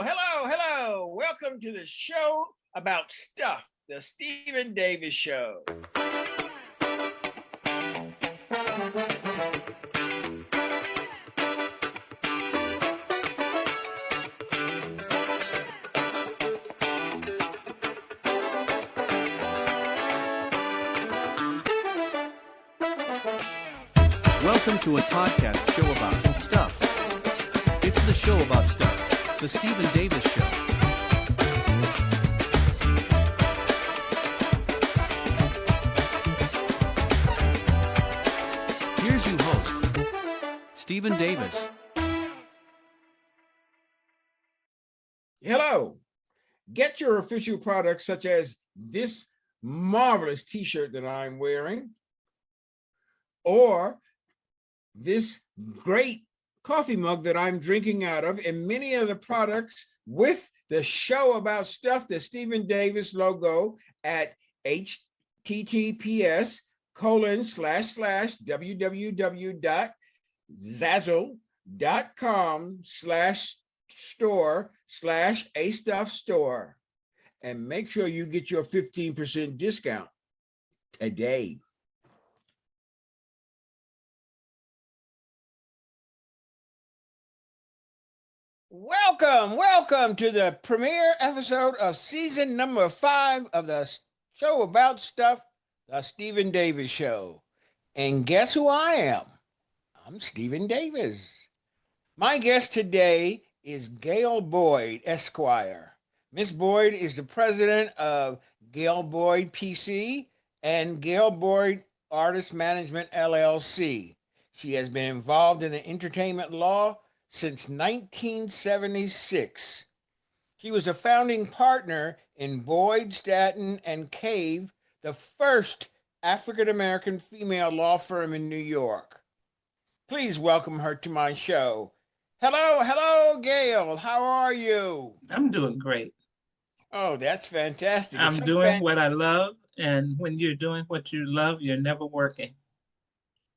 Hello. Welcome to the show about stuff, the Stephen Davis Show. Welcome to a podcast show about stuff. It's the show about stuff, the Stephen Davis Show. Here's your host, Stephen Davis. Hello. Get your official products such as this marvelous t-shirt that I'm wearing, or this great coffee mug that I'm drinking out of, and many other products with the show about stuff, the Stephen Davis logo at https://www.zazzle.com/store/a-stuff-store, and make sure you get your 15% discount today. Welcome to the premiere episode of season number 5 of the show about stuff, the Stephen Davis Show. And guess who I am? I'm Stephen Davis. My guest today is Gail Boyd, Esquire. Miss Boyd is the president of Gail Boyd PC and Gail Boyd Artist Management LLC. She has been involved in the entertainment law since 1976. She was a founding partner in Boyd, Staton, and Cave, the first African-American female law firm in New York. Please welcome her to my show. Hello, Gail. How are you? I'm doing great. Oh, that's fantastic. I'm doing what I love, and when you're doing what you love, you're never working.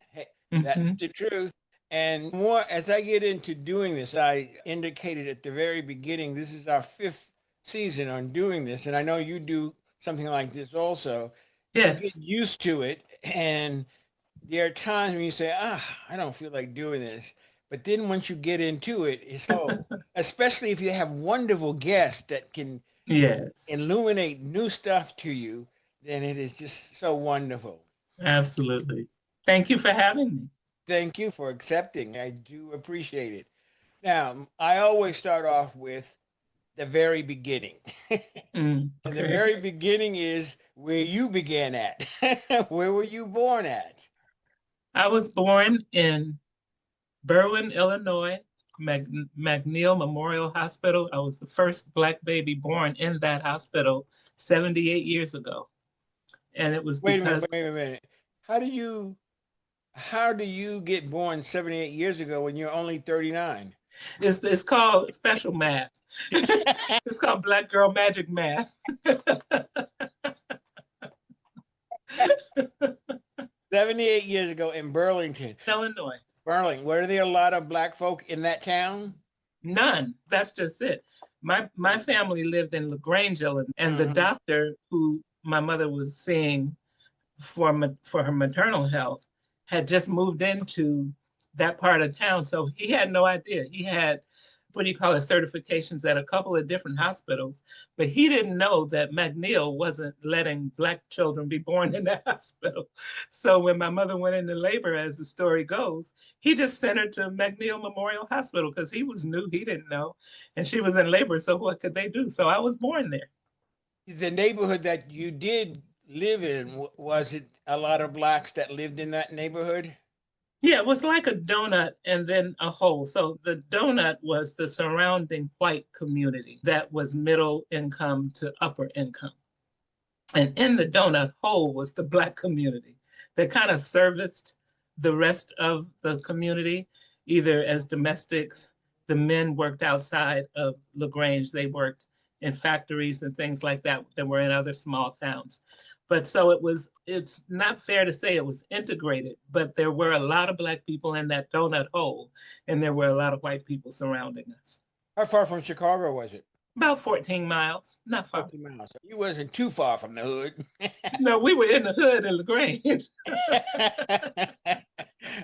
Hey, that's the truth. And more as I get into doing this, I indicated at the very beginning, this is our 5th season on doing this. And I know you do something like this also. Yes. You get used to it. And there are times when you say, I don't feel like doing this. But then once you get into it, it's so, especially if you have wonderful guests that can illuminate new stuff to you, then it is just so wonderful. Absolutely. Thank you for having me. Thank you for accepting. I do appreciate it. Now, I always start off with the very beginning. And the very beginning is where you began at. Where were you born at? I was born in Berwyn, Illinois, McNeil Memorial Hospital. I was the first Black baby born in that hospital 78 years ago. And it was Wait a minute. How do you get born 78 years ago when you're only 39? It's called special math. It's called Black girl magic math. 78 years ago in Burlington, Illinois. Were there a lot of Black folk in that town? None. That's just it. My family lived in LaGrange, Illinois, and the doctor who my mother was seeing for her maternal health had just moved into that part of town. So he had no idea. He had, certifications at a couple of different hospitals, but he didn't know that McNeil wasn't letting Black children be born in that hospital. So when my mother went into labor, as the story goes, he just sent her to McNeil Memorial Hospital because he was new, he didn't know, and she was in labor, so what could they do? So I was born there. The neighborhood that you did live in, was it a lot of Blacks that lived in that neighborhood? Yeah, it was like a donut and then a hole. So the donut was the surrounding white community that was middle income to upper income. And in the donut hole was the Black community that kind of serviced the rest of the community, either as domestics. The men worked outside of LaGrange. They worked in factories and things like that were in other small towns. But so it's not fair to say it was integrated, but there were a lot of Black people in that donut hole, and there were a lot of white people surrounding us. How far from Chicago was it? About 14 miles, not far. 50 miles. You wasn't too far from the hood. No, we were in the hood in LaGrange.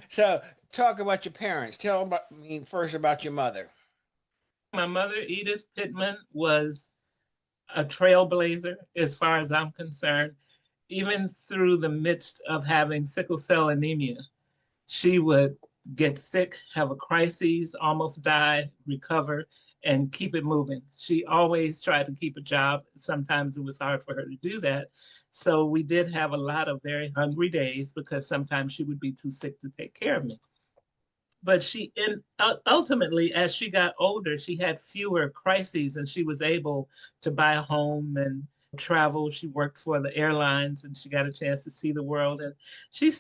So talk about your parents. Tell me first about your mother. My mother, Edith Pittman, was a trailblazer as far as I'm concerned. Even through the midst of having sickle cell anemia, she would get sick, have a crisis, almost die, recover, and keep it moving. She always tried to keep a job. Sometimes it was hard for her to do that. So we did have a lot of very hungry days because sometimes she would be too sick to take care of me. But ultimately, as she got older, she had fewer crises and she was able to buy a home and travel. She worked for the airlines and she got a chance to see the world. And she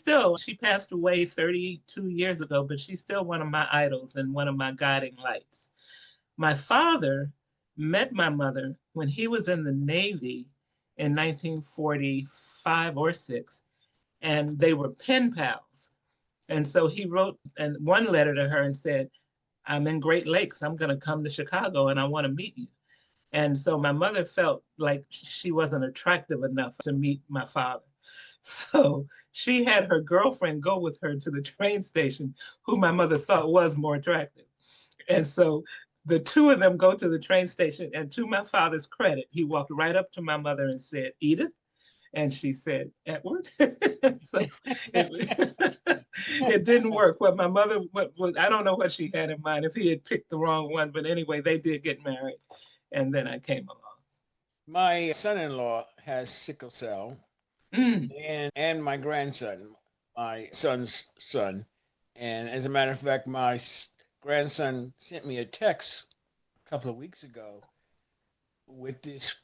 passed away 32 years ago, but she's still one of my idols and one of my guiding lights. My father met my mother when he was in the Navy in 1945 or 6, and they were pen pals. And so he wrote one letter to her and said, I'm in Great Lakes. I'm going to come to Chicago and I want to meet you. And so my mother felt like she wasn't attractive enough to meet my father. So she had her girlfriend go with her to the train station, who my mother thought was more attractive. And so the two of them go to the train station, and to my father's credit, he walked right up to my mother and said, Edith? And she said, Edward? So it didn't work. But my mother, I don't know what she had in mind, if he had picked the wrong one, but anyway, they did get married. And then I came along. My son-in-law has sickle cell, and my grandson, my son's son. And as a matter of fact, my grandson sent me a text a couple of weeks ago with this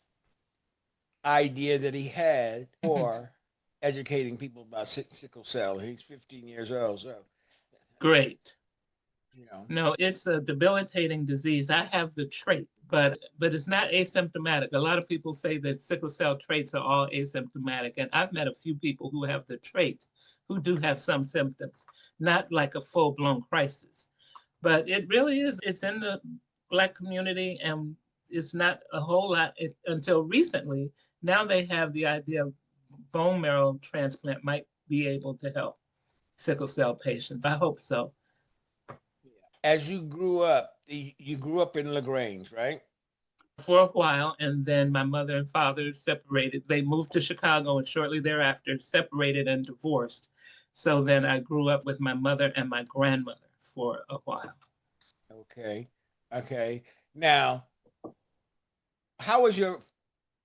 idea that he had for educating people about sickle cell. He's 15 years old, so Great. you know. No, it's a debilitating disease. I have the trait, but it's not asymptomatic. A lot of people say that sickle cell traits are all asymptomatic, and I've met a few people who have the trait who do have some symptoms, not like a full-blown crisis. But it really is, it's in the Black community, and it's not a whole lot until recently. Now they have the idea of bone marrow transplant might be able to help sickle cell patients. I hope so. As you grew up, you grew up in LaGrange, right? For a while, and then my mother and father separated. They moved to Chicago and shortly thereafter separated and divorced. So then I grew up with my mother and my grandmother for a while. Okay. Okay. Now, how was your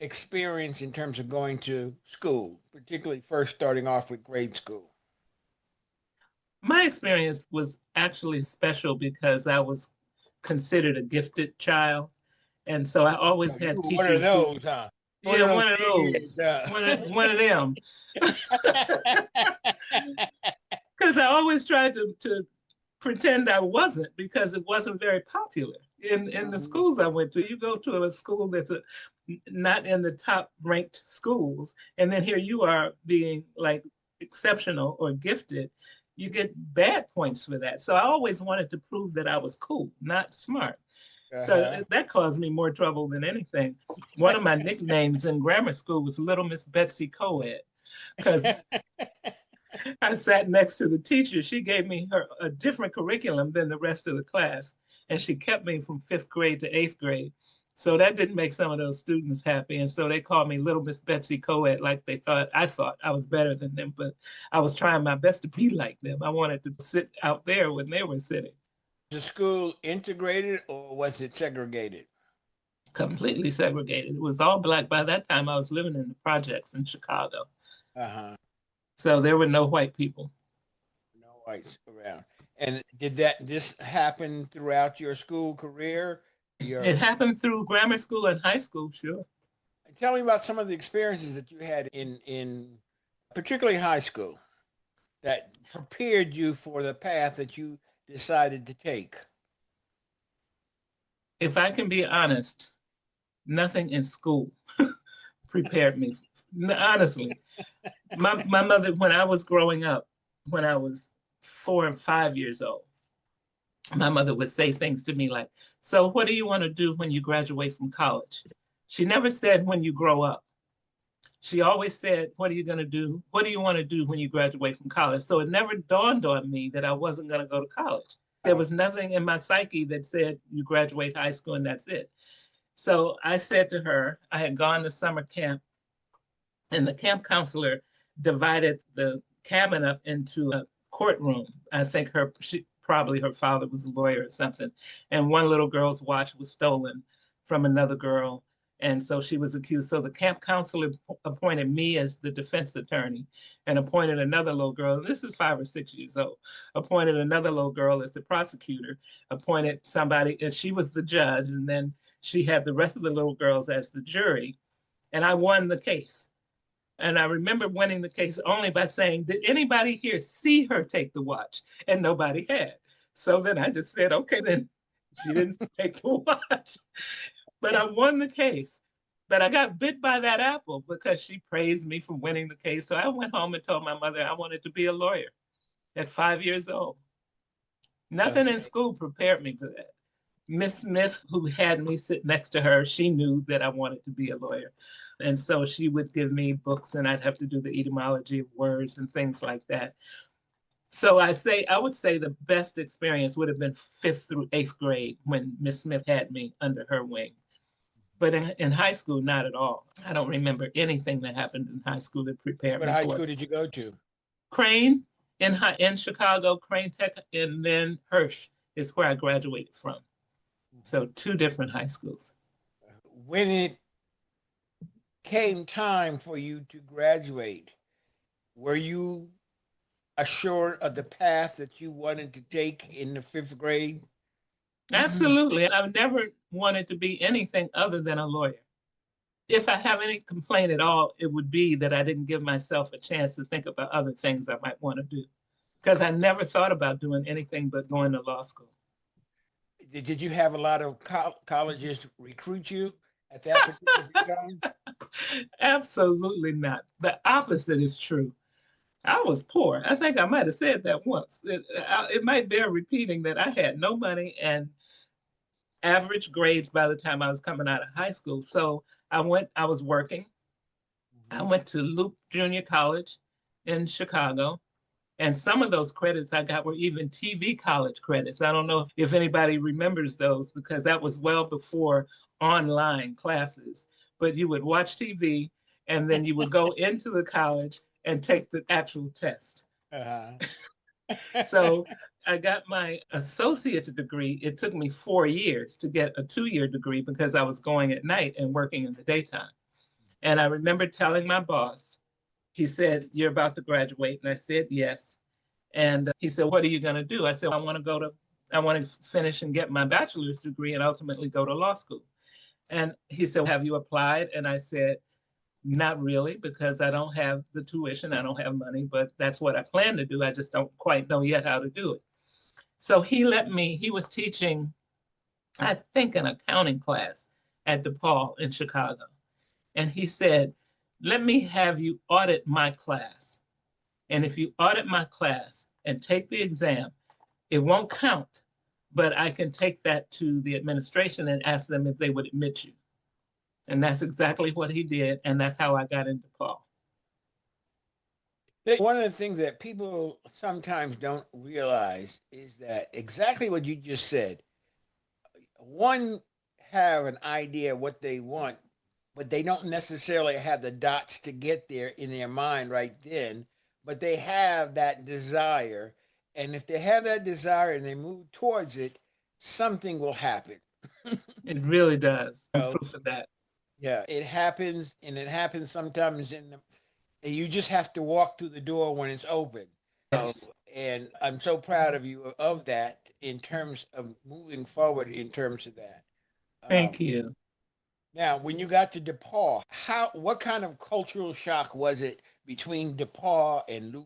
experience in terms of going to school, particularly first starting off with grade school? My experience was actually special because I was considered a gifted child. And so I always had teachers. One of those, huh? Yeah, one of those. One of them. Because I always tried to pretend I wasn't, because it wasn't very popular in the schools I went to. You go to a school that's not in the top ranked schools, and then here you are being like exceptional or gifted. You get bad points for that. So I always wanted to prove that I was cool, not smart. So that caused me more trouble than anything. One of my nicknames in grammar school was Little Miss Betsy Coed, because I sat next to the teacher. She gave me a different curriculum than the rest of the class, and she kept me from 5th grade to 8th grade. So that didn't make some of those students happy. And so they called me Little Miss Betsy Coed, like I thought I was better than them, but I was trying my best to be like them. I wanted to sit out there when they were sitting. Was the school integrated or was it segregated? Completely segregated. It was all Black. By that time, I was living in the projects in Chicago. So there were no white people. No whites around. And did this happen throughout your school career? It happened through grammar school and high school, sure. Tell me about some of the experiences that you had in particularly high school that prepared you for the path that you decided to take. If I can be honest, nothing in school prepared me. Honestly, my mother, when I was growing up, when I was 4 and 5 years old, my mother would say things to me like, so what do you want to do when you graduate from college? She never said when you grow up. She always said, what are you going to do? What do you want to do when you graduate from college? So it never dawned on me that I wasn't going to go to college. There was nothing in my psyche that said you graduate high school and that's it. So I said to her, I had gone to summer camp, and the camp counselor divided the cabin up into a courtroom. I think probably her father was a lawyer or something. And one little girl's watch was stolen from another girl. And so she was accused. So the camp counselor appointed me as the defense attorney and appointed another little girl. And this is 5 or 6 years old. Appointed another little girl as the prosecutor, appointed somebody, and she was the judge. And then she had the rest of the little girls as the jury. And I won the case. And I remember winning the case only by saying, did anybody here see her take the watch? And nobody had. So then I just said, okay, then she didn't take the watch. But I won the case. But I got bit by that apple because she praised me for winning the case. So I went home and told my mother I wanted to be a lawyer at 5 years old. Nothing in school prepared me for that. Miss Smith, who had me sit next to her, she knew that I wanted to be a lawyer. And so she would give me books and I'd have to do the etymology of words and things like that. So I would say the best experience would have been 5th through 8th grade when Miss Smith had me under her wing. But in high school, not at all. I don't remember anything that happened in high school that prepared me for it. What high school did you go to? Crane in Chicago, Crane Tech, and then Hirsch is where I graduated from. So 2 different high schools. When it came time for you to graduate, were you assured of the path that you wanted to take in the 5th grade? Absolutely. I've never wanted to be anything other than a lawyer. If I have any complaint at all, it would be that I didn't give myself a chance to think about other things I might want to do, because I never thought about doing anything but going to law school. Did you have a lot of colleges recruit you at that particular time? Absolutely not. The opposite is true. I was poor. I think I might have said that once. It might bear repeating that I had no money and average grades by the time I was coming out of high school. So I was working. I went to Loop Junior College in Chicago. And some of those credits I got were even TV college credits. I don't know if anybody remembers those, because that was well before online classes. But you would watch TV and then you would go into the college and take the actual test. So I got my associate's degree. It took me 4 years to get a 2-year degree because I was going at night and working in the daytime. And I remember telling my boss, he said, you're about to graduate. And I said, yes. And he said, what are you going to do? I said, I want to finish and get my bachelor's degree and ultimately go to law school. And he said, have you applied? And I said, not really, because I don't have the tuition. I don't have money, but that's what I plan to do. I just don't quite know yet how to do it. So he was teaching, I think, an accounting class at DePaul in Chicago. And he said, let me have you audit my class. And if you audit my class and take the exam, it won't count, but I can take that to the administration and ask them if they would admit you. And that's exactly what he did. And that's how I got into DePaul. One of the things that people sometimes don't realize is that exactly what you just said. One have an idea what they want, but they don't necessarily have the dots to get there in their mind right then, but they have that desire. And if they have that desire and they move towards it, something will happen. It really does. I'm proof of that. Yeah, it happens, and it happens sometimes and you just have to walk through the door when it's open. Yes. And I'm so proud of you of that in terms of moving forward in terms of that. Thank you. Now, when you got to DePaul, what kind of cultural shock was it between DePaul and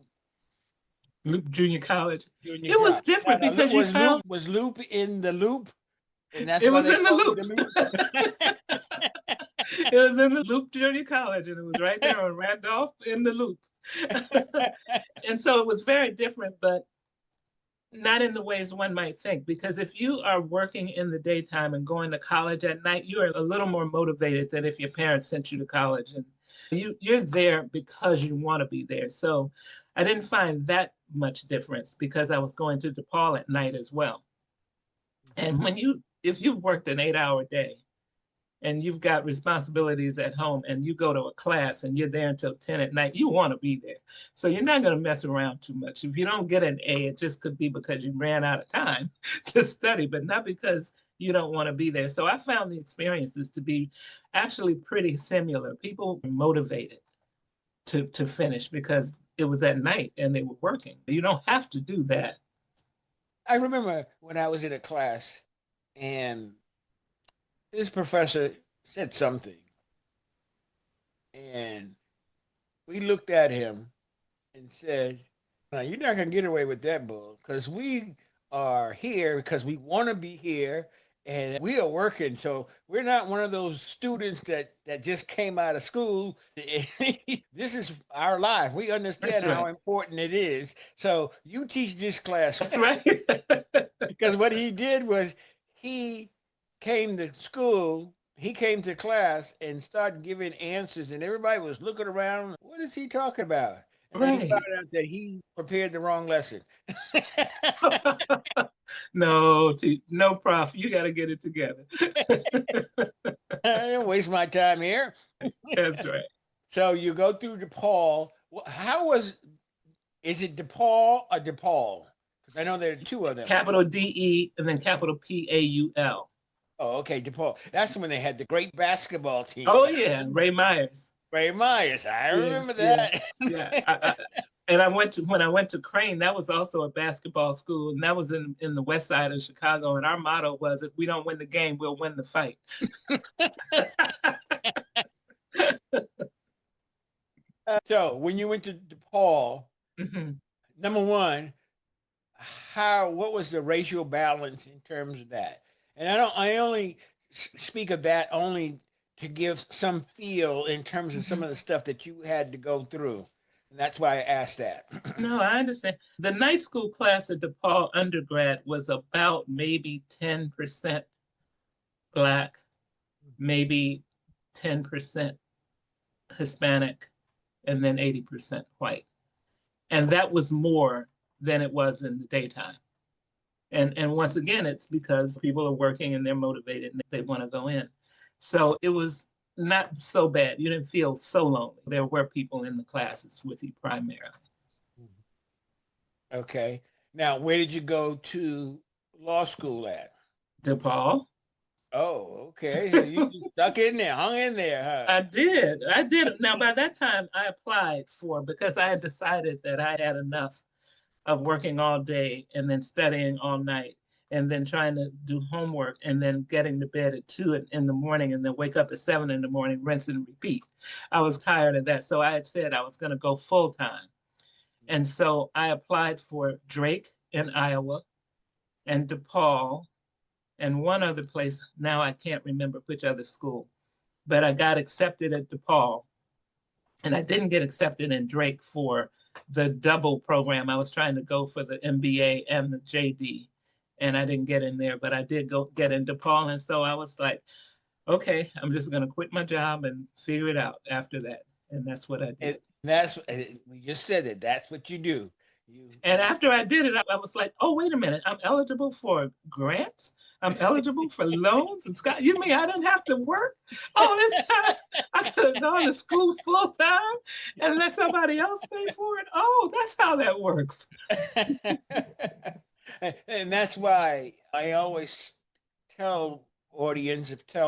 Loop Junior College? It was different because was Loop in the Loop? And that's it was in the Loop. It was in the Loop Junior College, and it was right there on Randolph in the Loop. And so it was very different, but Not in the ways one might think, because if you are working in the daytime and going to college at night, you are a little more motivated than if your parents sent you to college. And you're there because you want to be there. So I didn't find that much difference because I was going to DePaul at night as well. And if you've worked an 8-hour day and you've got responsibilities at home and you go to a class and you're there until 10 at night, you want to be there. So you're not going to mess around too much. If you don't get an A, it just could be because you ran out of time to study, but not because you don't want to be there. So I found the experiences to be actually pretty similar. People were motivated to finish because it was at night and they were working. You don't have to do that. I remember when I was in a class and this professor said something, and we looked at him and said, "Now you're not gonna get away with that, bull, because we are here because we want to be here, and we are working. So we're not one of those students that just came out of school. This is our life. We understand That's how right. important it is. So you teach this class." That's right. Because what he did was he came to school, he came to class and started giving answers, and everybody was looking around. What is he talking about? And then he found Right. out that he prepared the wrong lesson. No, no, prof, you got to get it together. I didn't waste my time here. That's right. So you go through DePaul. How was, is it DePaul or DePaul? Because I know there are two of them. Capital DE and then capital PAUL. Oh, okay, DePaul. That's when they had the great basketball team. Oh, yeah, Ray Myers. Ray Myers. I remember Yeah, that. yeah. And when I went to Crane, that was also a basketball school, and that was in the west side of Chicago. And our motto was, if we don't win the game, we'll win the fight. So when you went to DePaul, Mhm. number one, what was the racial balance in terms of that? And I only speak of that only to give some feel in terms of some of the stuff that you had to go through. And that's why I asked that. No, I understand. The night school class at DePaul undergrad was about maybe 10% Black, maybe 10% Hispanic, and then 80% white. And that was more than it was in the daytime. And once again, it's because people are working and they're motivated and they want to go in. So it was not so bad. You didn't feel so lonely. There were people in the classes with you primarily. Okay. Now, where did you go to law school at? DePaul. Oh, okay. So you just stuck in there, hung in there, huh? I did. I did. Now, by that time, I applied for because I had decided that I had enough of working all day and then studying all night and then trying to do homework and then getting to bed at 2 in the morning and then wake up at 7 in the morning, rinse and repeat. I was tired of that. So I had said I was going to go full time. And so I applied for Drake in Iowa and DePaul and one other place. Now I can't remember which other school, but I got accepted at DePaul. And I didn't get accepted in Drake for the double program. I was trying to go for the MBA and the JD, and I didn't get in there, but I did get in DePaul. And so I was like, okay, I'm just going to quit my job and figure it out after that. And that's what I did. We just said it. That's what you do. And after I did it, I was like, oh, wait a minute. I'm eligible for grants. I'm eligible for loans. And Scott, you mean I didn't have to work all this time? I could have gone to school full time and let somebody else pay for it. Oh, that's how that works. And that's why I always tell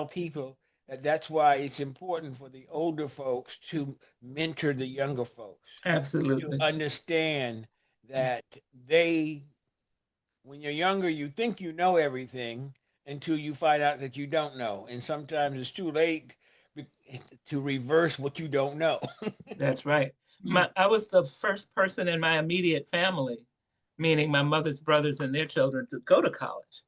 people that that's why it's important for the older folks to mentor the younger folks. Absolutely. To understand that when you're younger, you think you know everything until you find out that you don't know. And sometimes it's too late to reverse what you don't know. That's right. I was the first person in my immediate family, meaning my mother's brothers and their children, to go to college.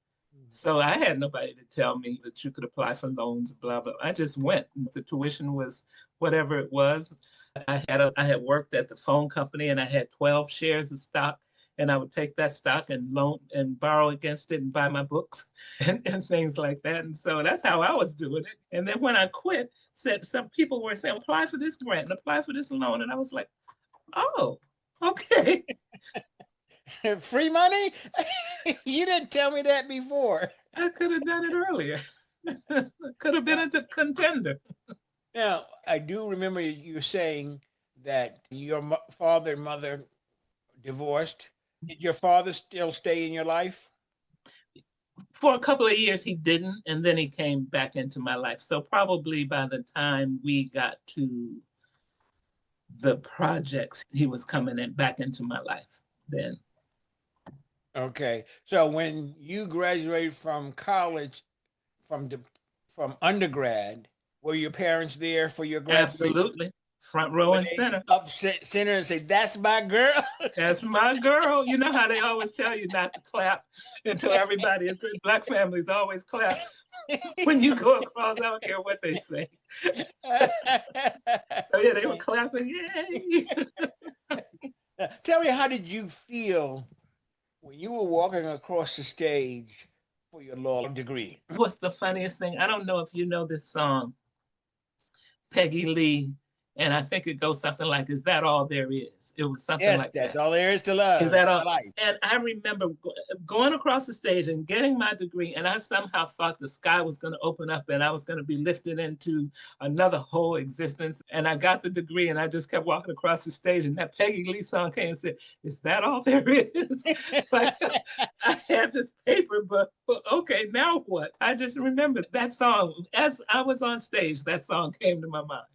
So I had nobody to tell me that you could apply for loans, blah, blah. I just went. The tuition was whatever it was. I had worked at the phone company and I had 12 shares of stock and I would take that stock and loan and borrow against it and buy my books and things like that. And so that's how I was doing it. And then when I quit, said some people were saying, apply for this grant and apply for this loan. And I was like, oh, okay. Free money? You didn't tell me that before. I could have done it earlier. Could have been a contender. Now, I do remember you saying that your father and mother divorced. Did your father still stay in your life? For a couple of years, he didn't, and then he came back into my life. So probably by the time we got to the projects, he was coming in back into my life then. Okay. So when you graduated from college, from undergrad, were your parents there for your graduation? Absolutely. Front row and center. Up center and say, "That's my girl." That's my girl. You know how they always tell you not to clap until everybody is great. Black families always clap when you go across. I don't care what they say. So yeah, they were clapping. Yay! Tell me, how did you feel when you were walking across the stage for your law degree? What's the funniest thing? I don't know if you know this song, Peggy Lee. And I think it goes something like, "Is that all there is?" It was something like that. That's all there is to love. Is that all? And I remember going across the stage and getting my degree, and I somehow thought the sky was going to open up and I was going to be lifted into another whole existence. And I got the degree and I just kept walking across the stage, and that Peggy Lee song came and said, "Is that all there is?" Like, I had this paper, but okay, now what? I just remembered that song. As I was on stage, that song came to my mind.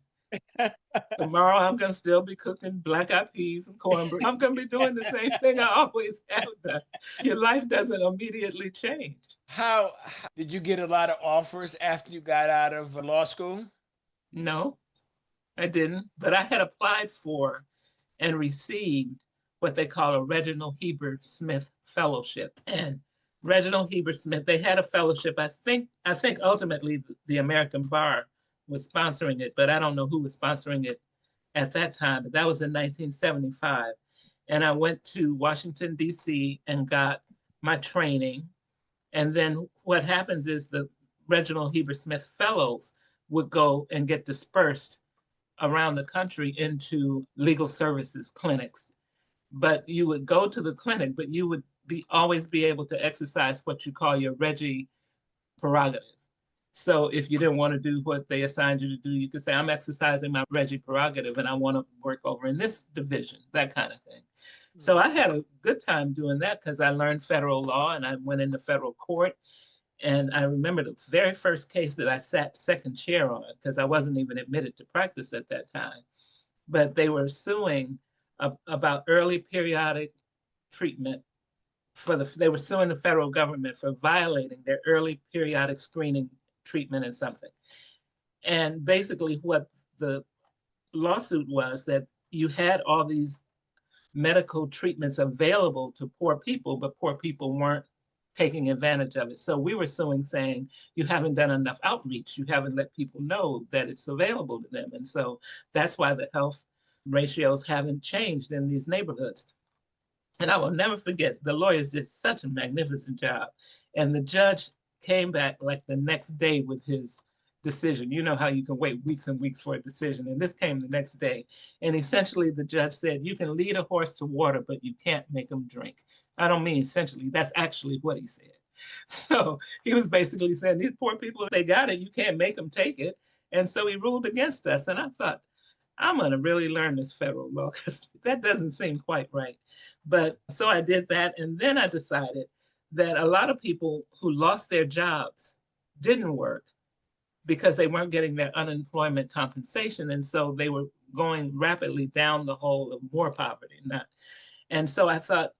Tomorrow I'm going to still be cooking black-eyed peas and cornbread. I'm going to be doing the same thing I always have done. Your life doesn't immediately change. How did you get a lot of offers after you got out of law school? No, I didn't. But I had applied for and received what they call a Reginald Heber Smith Fellowship. And Reginald Heber Smith, they had a fellowship. I think ultimately the American Bar was sponsoring it, but I don't know who was sponsoring it at that time. But that was in 1975. And I went to Washington, D.C. and got my training. And then what happens is the Reginald Heber Smith Fellows would go and get dispersed around the country into legal services clinics. But you would go to the clinic, but you would always be able to exercise what you call your Reggie prerogative. So if you didn't want to do what they assigned you to do, you could say, "I'm exercising my Reggie prerogative and I want to work over in this division," that kind of thing. Mm-hmm. So I had a good time doing that because I learned federal law and I went into federal court. And I remember the very first case that I sat second chair on, because I wasn't even admitted to practice at that time. But they were suing about early periodic treatment they were suing the federal government for violating their early periodic screening treatment and something. And basically what the lawsuit was, that you had all these medical treatments available to poor people, but poor people weren't taking advantage of it. So we were suing, saying, you haven't done enough outreach. You haven't let people know that it's available to them. And so that's why the health ratios haven't changed in these neighborhoods. And I will never forget, the lawyers did such a magnificent job. And the judge came back like the next day with his decision. You know how you can wait weeks and weeks for a decision. And this came the next day. And essentially the judge said, "You can lead a horse to water, but you can't make him drink." I don't mean essentially, that's actually what he said. So he was basically saying, these poor people, they got it, you can't make them take it. And so he ruled against us. And I thought, I'm going to really learn this federal law because that doesn't seem quite right. But so I did that. And then I decided that a lot of people who lost their jobs didn't work because they weren't getting their unemployment compensation. And so they were going rapidly down the hole of more poverty. And so I thought,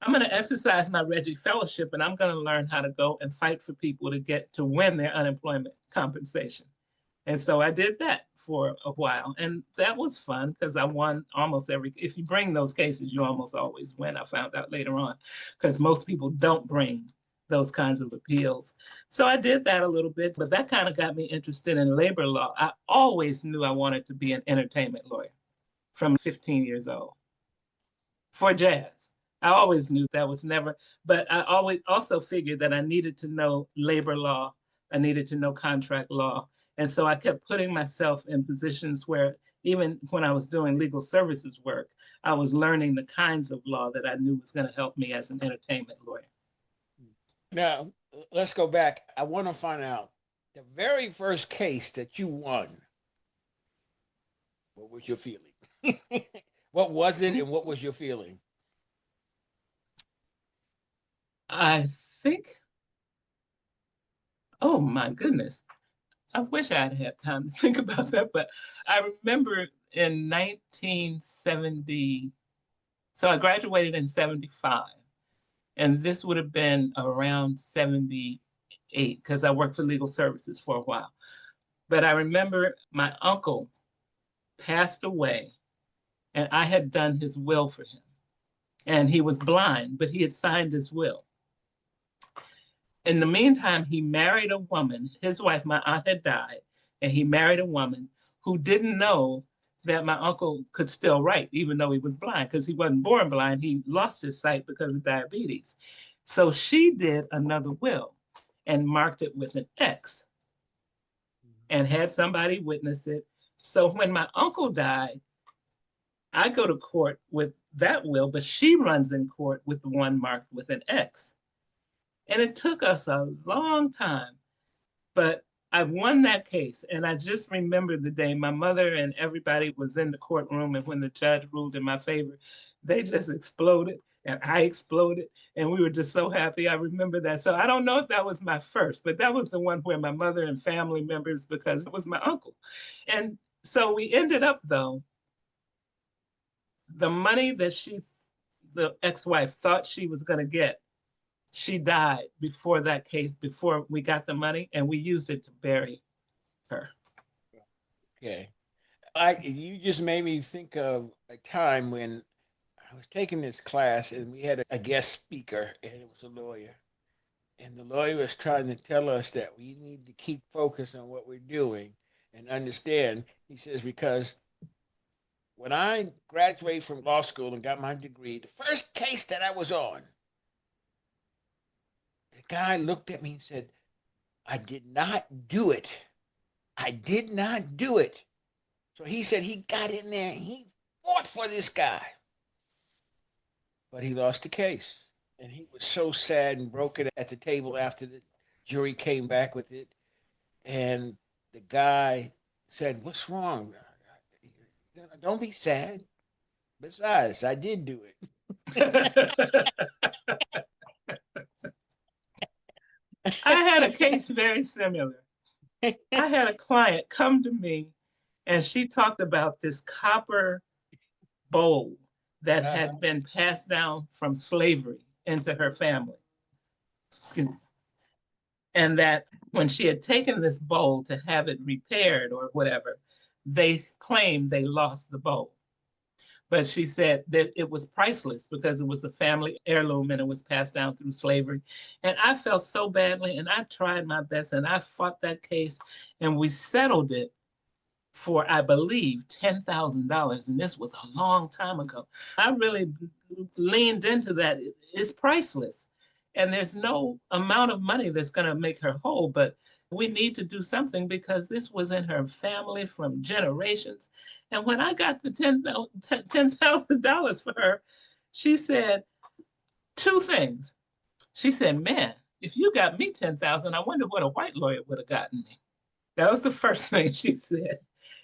I'm going to exercise my Reggie Fellowship and I'm going to learn how to go and fight for people to win their unemployment compensation. And so I did that for a while. And that was fun because I won almost if you bring those cases, you almost always win. I found out later on, because most people don't bring those kinds of appeals. So I did that a little bit, but that kind of got me interested in labor law. I always knew I wanted to be an entertainment lawyer from 15 years old for jazz. I always knew that was never, but I always also figured that I needed to know labor law. I needed to know contract law. And so I kept putting myself in positions where even when I was doing legal services work, I was learning the kinds of law that I knew was going to help me as an entertainment lawyer. Now, let's go back. I want to find out the very first case that you won. What was your feeling? What was it, and what was your feeling? I think, oh my goodness. I wish I had had time to think about that, but I remember in 1970, so I graduated in 75, and this would have been around 78 because I worked for legal services for a while. But I remember my uncle passed away, and I had done his will for him. And he was blind, but he had signed his will. In the meantime, he married a woman. His wife, my aunt, had died, and he married a woman who didn't know that my uncle could still write, even though he was blind, because he wasn't born blind. He lost his sight because of diabetes. So she did another will and marked it with an X and had somebody witness it. So when my uncle died, I go to court with that will, but she runs in court with the one marked with an X. And it took us a long time, but I won that case. And I just remember the day my mother and everybody was in the courtroom. And when the judge ruled in my favor, they just exploded and I exploded. And we were just so happy. I remember that. So I don't know if that was my first, but that was the one where my mother and family members, because it was my uncle. And so we ended up, though, the money that the ex-wife thought she was going to get, she died before that case, before we got the money, and we used it to bury her. Okay. You just made me think of a time when I was taking this class and we had a guest speaker, and it was a lawyer. And the lawyer was trying to tell us that we need to keep focused on what we're doing and understand. He says, because when I graduated from law school and got my degree, the first case that I was on, the guy looked at me and said, I did not do it. I did not do it. So he said he got in there and he fought for this guy. But he lost the case. And he was so sad and broken at the table after the jury came back with it. And the guy said, what's wrong? Don't be sad. Besides, I did do it. I had a case very similar. I had a client come to me and she talked about this copper bowl that had been passed down from slavery into her family. Excuse me. And that when she had taken this bowl to have it repaired or whatever, they claimed they lost the bowl. But she said that it was priceless because it was a family heirloom and it was passed down through slavery. And I felt so badly, and I tried my best, and I fought that case, and we settled it for, I believe, $10,000. And this was a long time ago. I really leaned into that. It's priceless. And there's no amount of money that's going to make her whole, but we need to do something because this was in her family from generations. And when I got the $10,000 for her, she said two things. She said, man, if you got me 10,000, I wonder what a white lawyer would have gotten me. That was the first thing she said.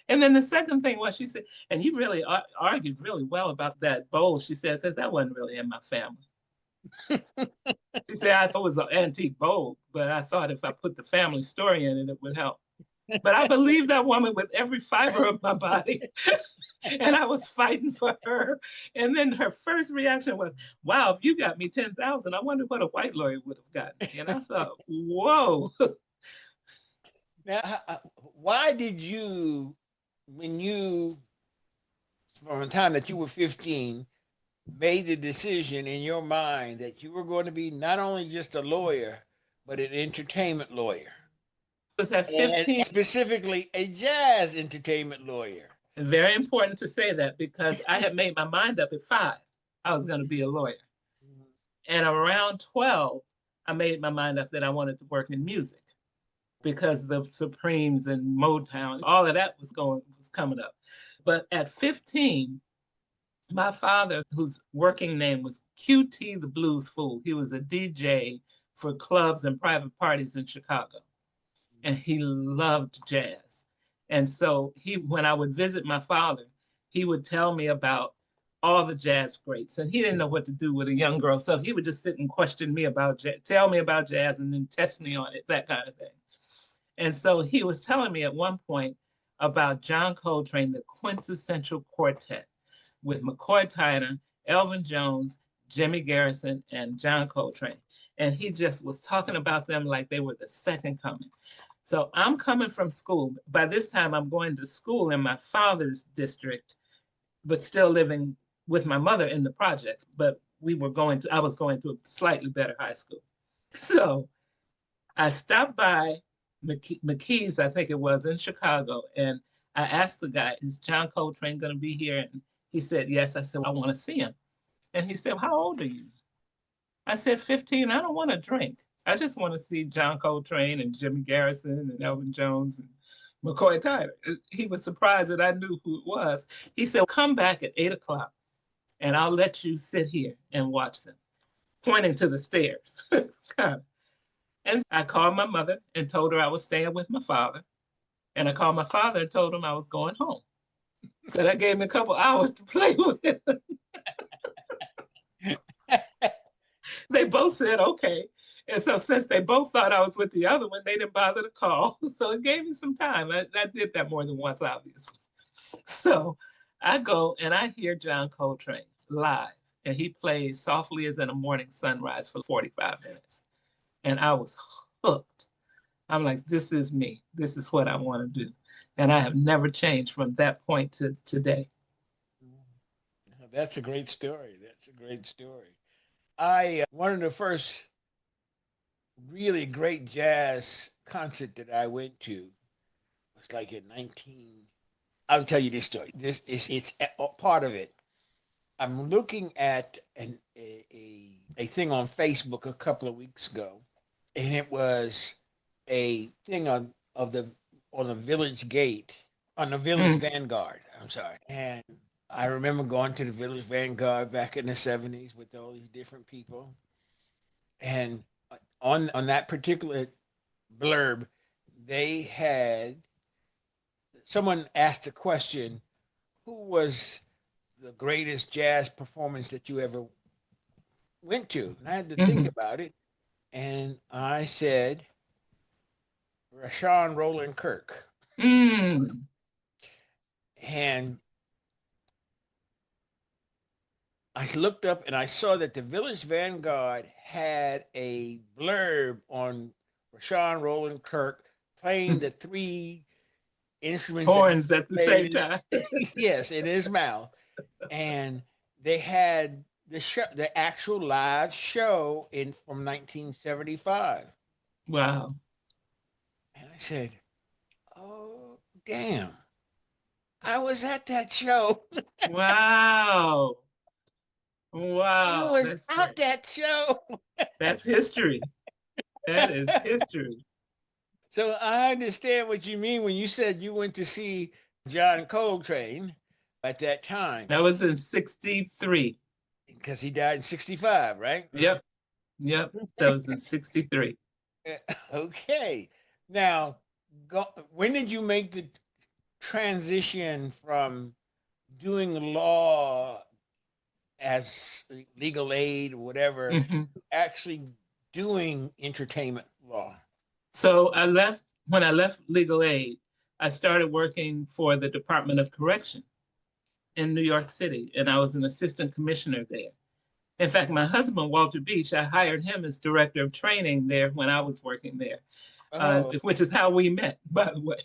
And then the second thing was she said, and you really argued really well about that bowl, she said, because that wasn't really in my family. She said, I thought it was an antique bowl, but I thought if I put the family story in it, it would help. But I believe that woman with every fiber of my body. And I was fighting for her. And then her first reaction was, wow, if you got me 10,000, I wonder what a white lawyer would have gotten me. And I thought, whoa. Now, why did you, from the time that you were 15, made the decision in your mind that you were going to be not only just a lawyer, but an entertainment lawyer? Was at 15. And specifically a jazz entertainment lawyer. Very important to say that because I had made my mind up at 5. I was going to be a lawyer. And around 12, I made my mind up that I wanted to work in music because the Supremes and Motown, all of that was coming up. But at 15, my father, whose working name was QT the Blues Fool, he was a DJ for clubs and private parties in Chicago. And he loved jazz. And so when I would visit my father, he would tell me about all the jazz greats. And he didn't know what to do with a young girl. So he would just sit and question me about jazz, tell me about jazz, and then test me on it, that kind of thing. And so he was telling me at one point about John Coltrane, the quintessential quartet with McCoy Tyner, Elvin Jones, Jimmy Garrison, and John Coltrane. And he just was talking about them like they were the second coming. So I'm coming from school. By this time, I'm going to school in my father's district, but still living with my mother in the projects. But I was going to a slightly better high school. So I stopped by McKee's, I think it was, in Chicago. And I asked the guy, is John Coltrane going to be here? And he said, yes. I said, I want to see him. And he said, how old are you? I said, 15. I don't want to drink. I just want to see John Coltrane and Jimmy Garrison and Elvin Jones and McCoy Tyner. He was surprised that I knew who it was. He said, come back at 8 o'clock and I'll let you sit here and watch them, pointing to the stairs. And I called my mother and told her I was staying with my father. And I called my father and told him I was going home. So that gave me a couple hours to play with him. They both said, okay. And so since they both thought I was with the other one, they didn't bother to call. So it gave me some time. I did that more than once, obviously. So I go and I hear John Coltrane live. And he plays Softly as in a Morning Sunrise for 45 minutes. And I was hooked. I'm like, this is me. This is what I want to do. And I have never changed from that point to today. That's a great story. That's a great story. One of the first really great jazz concert that I went to was like in 19. I'll tell you this story. It's a part of it. I'm looking at a thing on Facebook a couple of weeks ago, and it was a thing on the Village Gate, on the Village Vanguard. I'm sorry. And I remember going to the Village Vanguard back in the 70s with all these different people. And on that particular blurb, someone asked a question, who was the greatest jazz performance that you ever went to? And I had to think about it. And I said, Rashawn Roland Kirk. And I looked up and I saw that the Village Vanguard had a blurb on Rashawn Roland Kirk playing the three instruments. Horns at the same time. Yes, in his mouth. And they had the actual live show from 1975. Wow. And I said, oh, damn. I was at that show. Wow. Wow. I was at that show. That's history. That is history. So I understand what you mean when you said you went to see John Coltrane at that time. That was in 63. Because he died in 65, right? Yep. That was in 63. Okay. Now, when did you make the transition from doing law as legal aid or whatever to actually doing entertainment law? So when I left legal aid, I started working for the Department of Correction in New York City, and I was an assistant commissioner there. In fact, my husband, Walter Beach, I hired him as director of training there when I was working there, which is how we met, by the way.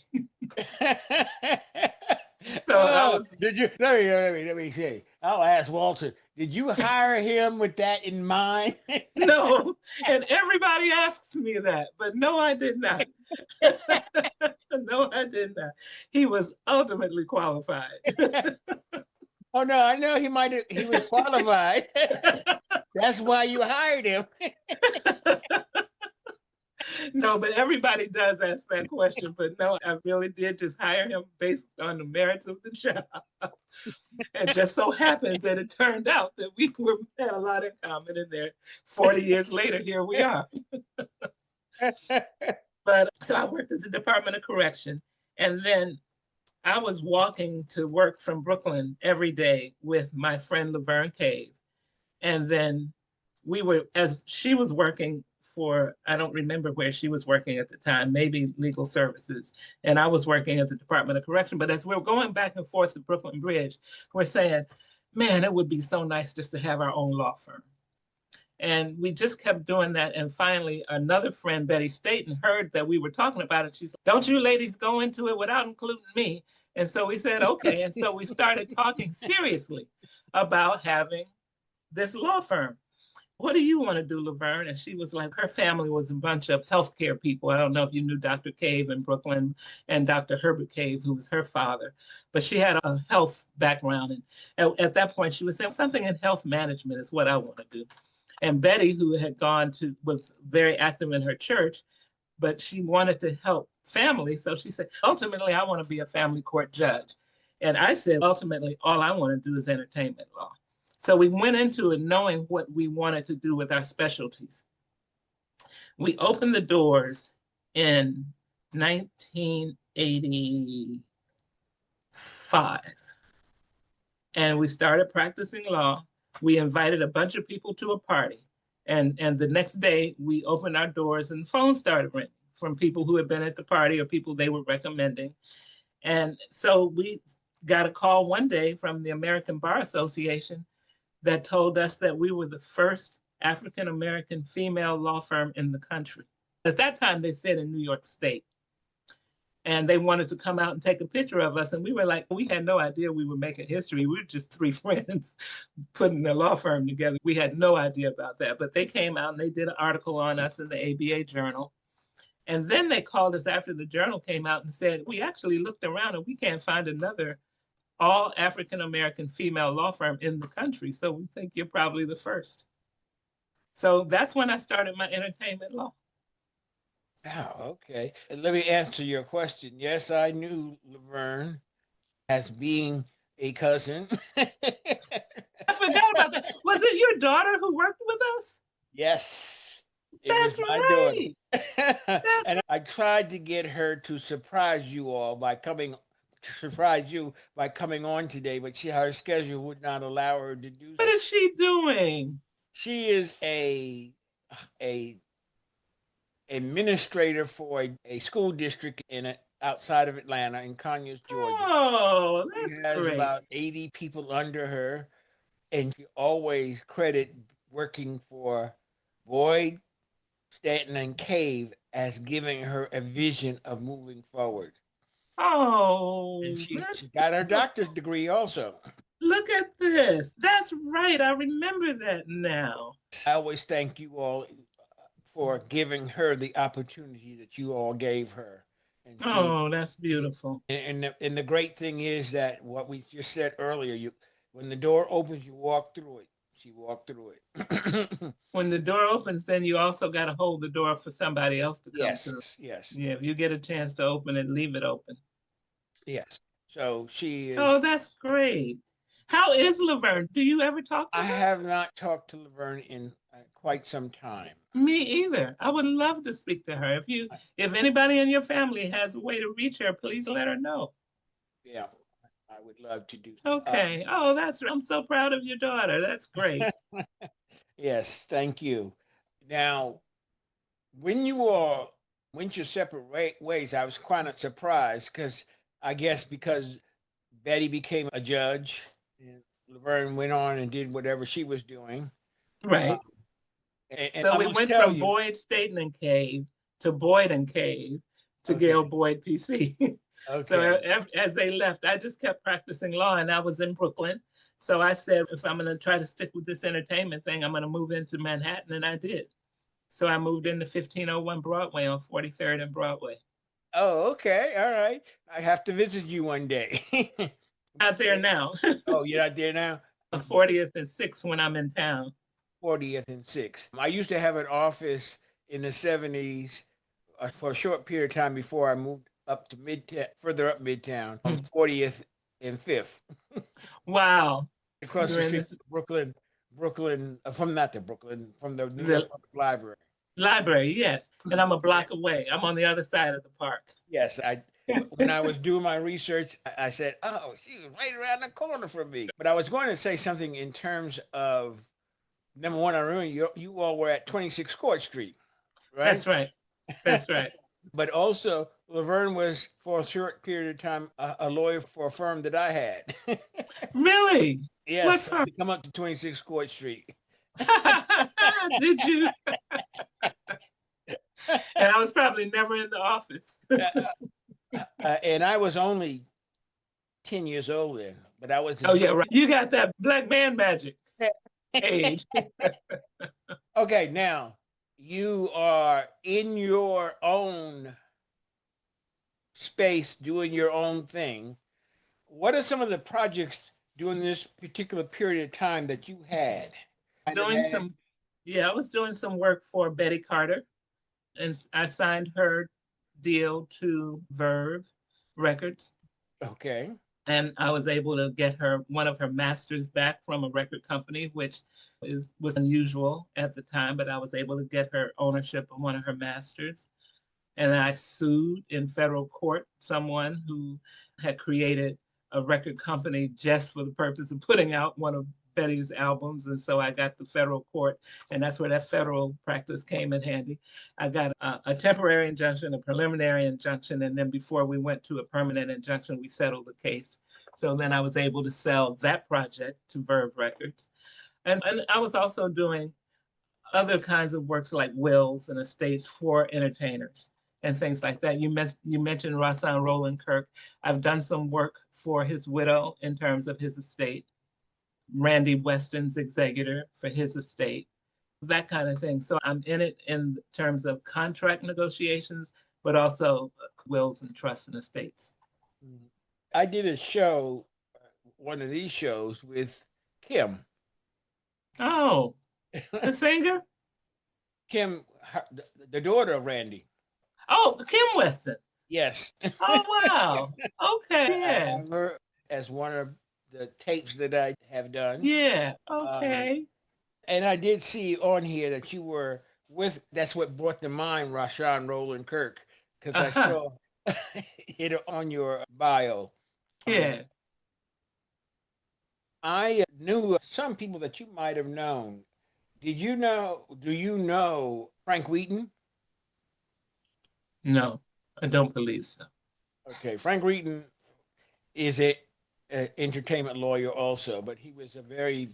Did you? Let me say. I'll ask Walter. Did you hire him with that in mind? No, and everybody asks me that, but no, I did not. No, I did not. He was ultimately qualified. Oh no, I know he was qualified. That's why you hired him. No, but everybody does ask that question. But no, I really did just hire him based on the merits of the job. It just so happens that it turned out that we had a lot in common in there. 40 years later, here we are. But so I worked at the Department of Correction. And then I was walking to work from Brooklyn every day with my friend Laverne Cave. And then as she was working for, I don't remember where she was working at the time, maybe legal services. And I was working at the Department of Correction. But as we're going back and forth to Brooklyn Bridge, we're saying, man, it would be so nice just to have our own law firm. And we just kept doing that. And finally, another friend, Betty Staten, heard that we were talking about it. She said, don't you ladies go into it without including me. And so we said, okay. And so we started talking seriously about having this law firm. What do you want to do, Laverne? And she was like, her family was a bunch of healthcare people. I don't know if you knew Dr. Cave in Brooklyn and Dr. Herbert Cave, who was her father, but she had a health background. And at that point, she was saying something in health management is what I want to do. And Betty, who was very active in her church, but she wanted to help families. So she said, ultimately, I want to be a family court judge. And I said, ultimately, all I want to do is entertainment law. So we went into it knowing what we wanted to do with our specialties. We opened the doors in 1985. And we started practicing law. We invited a bunch of people to a party. And the next day, we opened our doors and the phone started ringing from people who had been at the party or people they were recommending. And so we got a call one day from the American Bar Association that told us that we were the first African-American female law firm in the country. At that time, they said in New York State. And they wanted to come out and take a picture of us. And we were like, we had no idea we were making history. We were just three friends putting a law firm together. We had no idea about that. But they came out and they did an article on us in the ABA Journal. And then they called us after the journal came out and said, we actually looked around and we can't find another all African-American female law firm in the country. So we think you're probably the first. So that's when I started my entertainment law. Wow, okay. And let me answer your question. Yes, I knew Laverne as being a cousin. I forgot about that. Was it your daughter who worked with us? Yes. That's right. And I tried to get her to surprise you by coming on today, but her schedule would not allow her to do so. What is she doing? She is a administrator for a school district outside of Atlanta in Conyers, Georgia. Oh, that's she has great. About 80 people under her, and she always credit working for Boyd, Stanton, and Cave as giving her a vision of moving forward. Oh, and she got her doctor's degree also. Look at this. That's right. I remember that now. I always thank you all for giving her the opportunity that you all gave her. And that's beautiful. And the great thing is that what we just said earlier, when the door opens, you walk through it. She walked through it. When the door opens, then you also got to hold the door for somebody else to come through. Yes. Yeah, if you get a chance to open it, leave it open. Yes. So she is. Oh, that's great. How is Laverne? Do you ever talk to her? I have not talked to Laverne in quite some time. Me either. I would love to speak to her. If anybody in your family has a way to reach her, please let her know. Yeah, I would love to do. Okay. I'm so proud of your daughter. That's great. Yes, thank you. Now, when you all went your separate ways, I was kind of surprised because Betty became a judge and Laverne went on and did whatever she was doing. Right. And so we went from Boyd, Staten, and Cave to Boyd and Cave to Gail Boyd PC. Okay. So as they left, I just kept practicing law, and I was in Brooklyn. So I said, if I'm going to try to stick with this entertainment thing, I'm going to move into Manhattan, and I did. So I moved into 1501 Broadway on 43rd and Broadway. Oh, okay. All right. I have to visit you one day. Out there now. Oh, you're out there now? 40th and 6th when I'm in town. 40th and 6th. I used to have an office in the 70s for a short period of time before I moved up to Midtown, further up Midtown on 40th and 5th, Wow. across You're the in street this from Brooklyn, from not the Brooklyn, from the New York the Public Library. library, yes. And I'm a Yeah. block away. I'm on the other side of the park. Yes, when I was doing my research, I said, "Oh, she was right around the corner from me." But I was going to say something in terms of number one. I remember you all were at 26 Court Street, right? That's right. That's right. But also, Laverne was for a short period of time a lawyer for a firm that I had. Really? What Yes, firm? to come up to 26 Court Street. Did you? And I was probably never in the office. And I was only 10 years old then, but I was Oh yeah, right. You got that black man magic age. Okay, now you are in your own space doing your own thing. What are some of the projects during this particular period of time that you had? Doing some, yeah, I was doing some work for Betty Carter, and I signed her deal to Verve Records, Okay. and I was able to get her one of her masters back from a record company, which was unusual at the time, but I was able to get her ownership of one of her masters. And I sued in federal court someone who had created a record company just for the purpose of putting out one of Betty's albums. And so I got the federal court, and that's where that federal practice came in handy. I got a temporary injunction, a preliminary injunction, and then before we went to a permanent injunction, we settled the case. So then I was able to sell that project to Verve Records. And I was also doing other kinds of works like wills and estates for entertainers and things like that. You mentioned Rahsaan Roland Kirk. I've done some work for his widow in terms of his estate, Randy Weston's executor for his estate, that kind of thing. So I'm in it in terms of contract negotiations, but also wills and trusts and estates. I did a show, one of these shows with Kim. Oh, the singer? Kim, the daughter of Randy. Oh, Kim Weston. Yes. Oh, wow. Okay, I have yes. her as one of the tapes that I have done. Yeah, okay. And I did see on here that you were with, that's what brought to mind Rahsaan Roland Kirk, because I saw it on your bio. Yeah. I knew some people that you might have known. Do you know Frank Wheaton? No, I don't believe so. Okay, Frank Wheaton is a entertainment lawyer also, but he was a very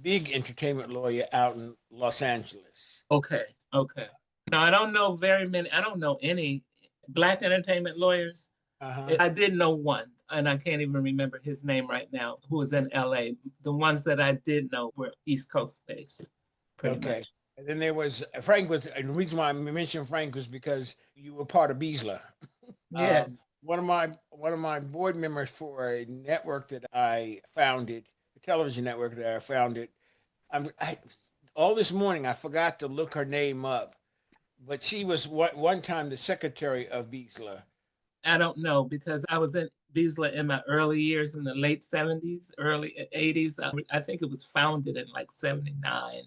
big entertainment lawyer out in Los Angeles. Okay, okay. No, I don't know very many. I don't know any Black entertainment lawyers. I did know one, and I can't even remember his name right now, who was in LA. The ones that I did know were East Coast based, pretty much. And then there was Frank and the reason why I mentioned Frank was because you were part of Beasler. Yes. One of my board members for a network that I founded, a television network that I founded. All this morning I forgot to look her name up, but she was one time the secretary of Beasler. I don't know, because I was in Beasler in my early years, in the late 70s, early 80s. I think it was founded in like 79,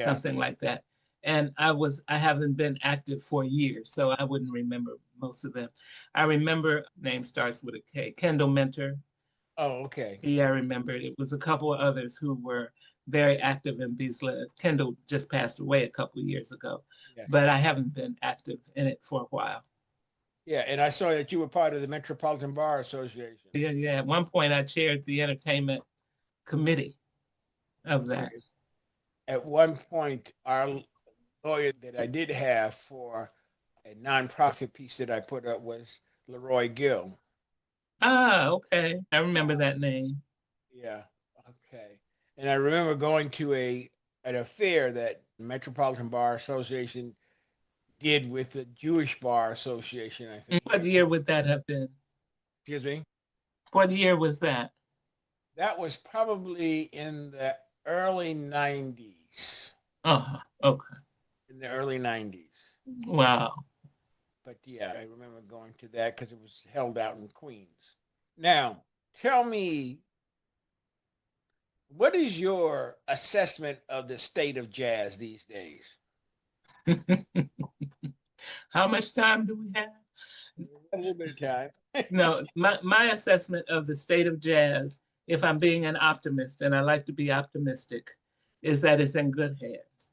something like that. And I haven't been active for years, so I wouldn't remember most of them. I remember, name starts with a K, Kendall Mentor. Oh, okay. Yeah, I remember. It was a couple of others who were very active in Beasler. Kendall just passed away a couple of years ago, but I haven't been active in it for a while. Yeah, and I saw that you were part of the Metropolitan Bar Association. Yeah. At one point, I chaired the entertainment committee of that. At one point, our lawyer that I did have for a nonprofit piece that I put up was Leroy Gill. Ah, okay. I remember that name. Yeah. Okay. And I remember going to an affair that Metropolitan Bar Association did with the Jewish Bar Association, I think. What year would that have been? Excuse me? What year was that? That was probably in the early 90s. 90s, Okay. in the early 90s. Wow. But yeah, I remember going to that because it was held out in Queens. Now, tell me, what is your assessment of the state of jazz these days? How much time do we have? A little bit of time. No, my assessment of the state of jazz, if I'm being an optimist, and I like to be optimistic, is that it's in good hands.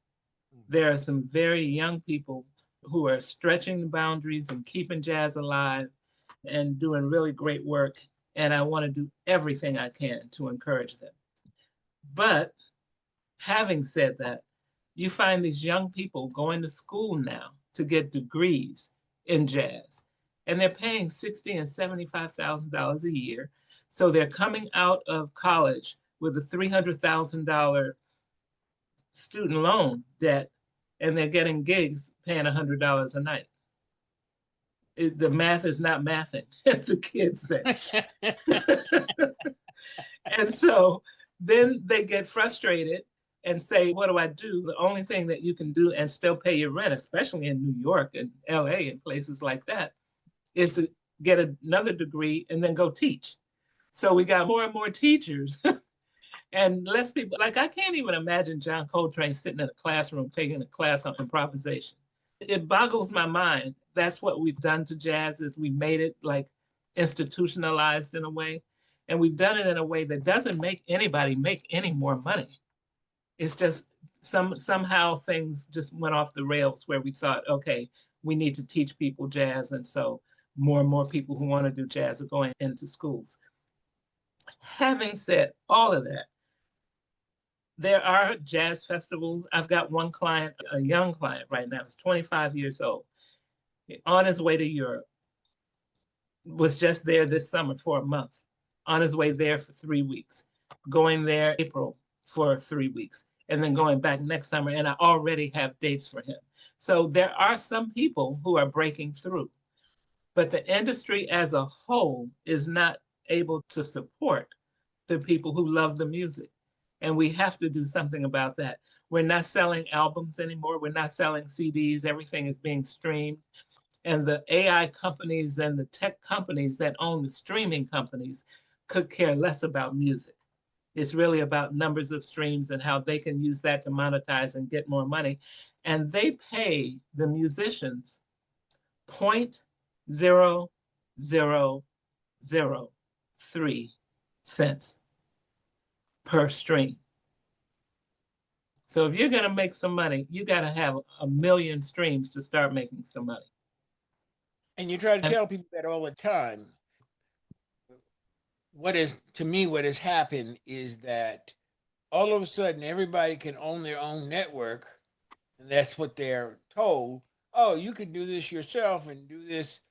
There are some very young people who are stretching the boundaries and keeping jazz alive and doing really great work. And I want to do everything I can to encourage them. But having said that, you find these young people going to school now to get degrees in jazz, and they're paying $60,000 and $75,000 a year. So they're coming out of college with a $300,000 student loan debt, and they're getting gigs paying $100 a night. The math is not mathing, as the kids say. And so then they get frustrated and say, what do I do? The only thing that you can do and still pay your rent, especially in New York and LA and places like that, is to get another degree and then go teach. So we got more and more teachers and less people. Like, I can't even imagine John Coltrane sitting in a classroom taking a class on improvisation. It boggles my mind. That's what we've done to jazz, is we made it like institutionalized in a way. And we've done it in a way that doesn't make anybody make any more money. It's just somehow things just went off the rails where we thought, okay, we need to teach people jazz. And so more and more people who want to do jazz are going into schools. Having said all of that, there are jazz festivals. I've got one client, a young client right now, he's 25 years old, on his way to Europe, was just there this summer for a month, on his way there for 3 weeks, going there April for 3 weeks, and then going back next summer. And I already have dates for him. So there are some people who are breaking through, but the industry as a whole is not able to support the people who love the music. And we have to do something about that. We're not selling albums anymore. We're not selling CDs. Everything is being streamed. And the AI companies and the tech companies that own the streaming companies could care less about music. It's really about numbers of streams and how they can use that to monetize and get more money. And they pay the musicians 0.0003 cents per stream. So if you're going to make some money, you got to have 1 million streams to start making some money. And you try to tell people that all the time. What has happened is that all of a sudden everybody can own their own network, and that's what they're told. Oh, you can do this yourself and do this,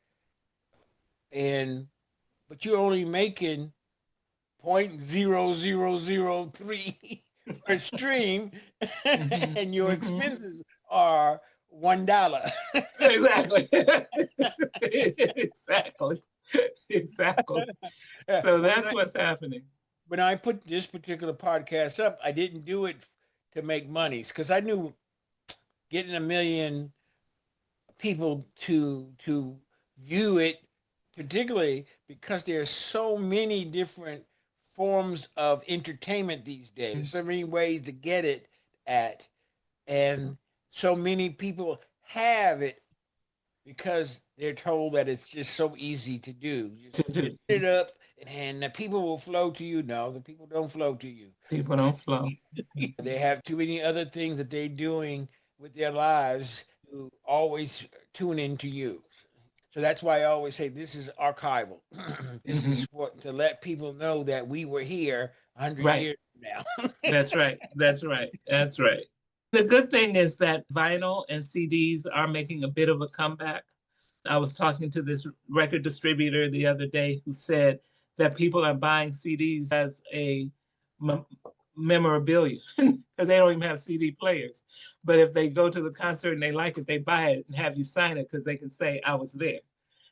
but you're only making 0.0003 per stream, and your expenses are $1. Exactly. Exactly. So that's what's happening. When I put this particular podcast up, I didn't do it to make money, because I knew getting 1 million people to view it, particularly because there's so many different forms of entertainment these days, so many ways to get it at, and so many people have it because they're told that it's just so easy to do. Just put it up and the people will flow to you. No, the people don't flow to you. People don't flow. They have too many other things that they're doing with their lives to always tune into you. So that's why I always say this is archival. This is to let people know that we were here 100 years from now. That's right. That's right. That's right. The good thing is that vinyl and CDs are making a bit of a comeback. I was talking to this record distributor the other day who said that people are buying CDs as a memorabilia because they don't even have CD players. But if they go to the concert and they like it, they buy it and have you sign it because they can say, I was there.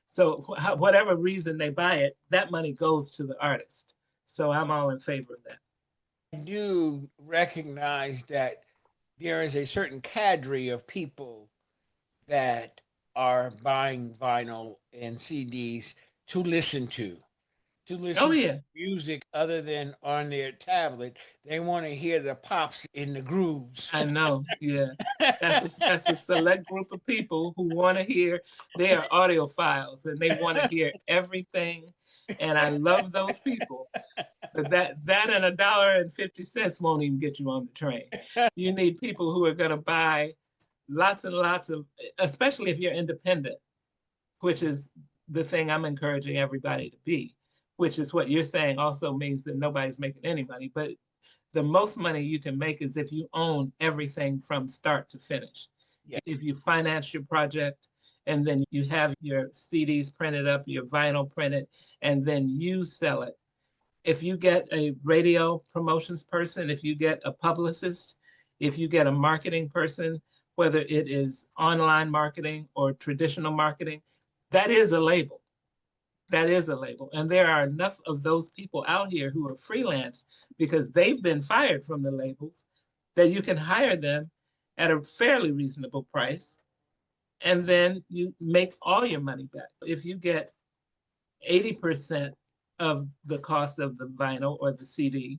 So whatever reason they buy it, that money goes to the artist. So I'm all in favor of that. I do recognize that there is a certain cadre of people that are buying vinyl and CDs to listen to Oh listen to yeah, music other than on their tablet. They want to hear the pops in the grooves. I know. Yeah. That's a select group of people who want to hear, they are audiophiles and they want to hear everything. And I love those people. But that and $1.50 won't even get you on the train. You need people who are going to buy lots and lots of, especially if you're independent, which is the thing I'm encouraging everybody to be, which is what you're saying also means that nobody's making any money. But the most money you can make is if you own everything from start to finish. Yeah. If you finance your project and then you have your CDs printed up, your vinyl printed, and then you sell it. If you get a radio promotions person, if you get a publicist, if you get a marketing person, whether it is online marketing or traditional marketing, that is a label. That is a label. And there are enough of those people out here who are freelance because they've been fired from the labels that you can hire them at a fairly reasonable price. And then you make all your money back. If you get 80% of the cost of the vinyl or the CD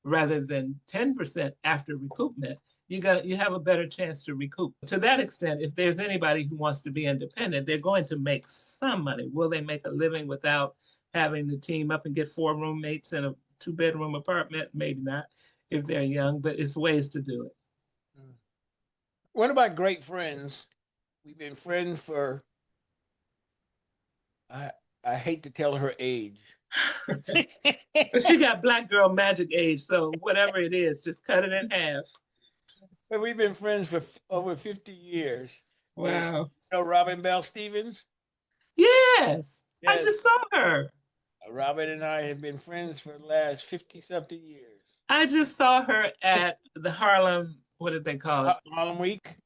rather than 10% after recoupment, you have a better chance to recoup. To that extent, if there's anybody who wants to be independent, they're going to make some money. Will they make a living without having to team up and get 4 roommates in a 2-bedroom apartment? Maybe not if they're young, but it's ways to do it. One of my great friends, we've been friends for, I, I hate to tell her age. But she got black girl magic age, so whatever it is, just cut it in half. But we've been friends for over 50 years. Is, Wow. Robin Bell Stevens? Yes, I Yes. just saw her. Robin and I have been friends for the last 50 something years. I just saw her at the Harlem, what did they call it? Harlem Week?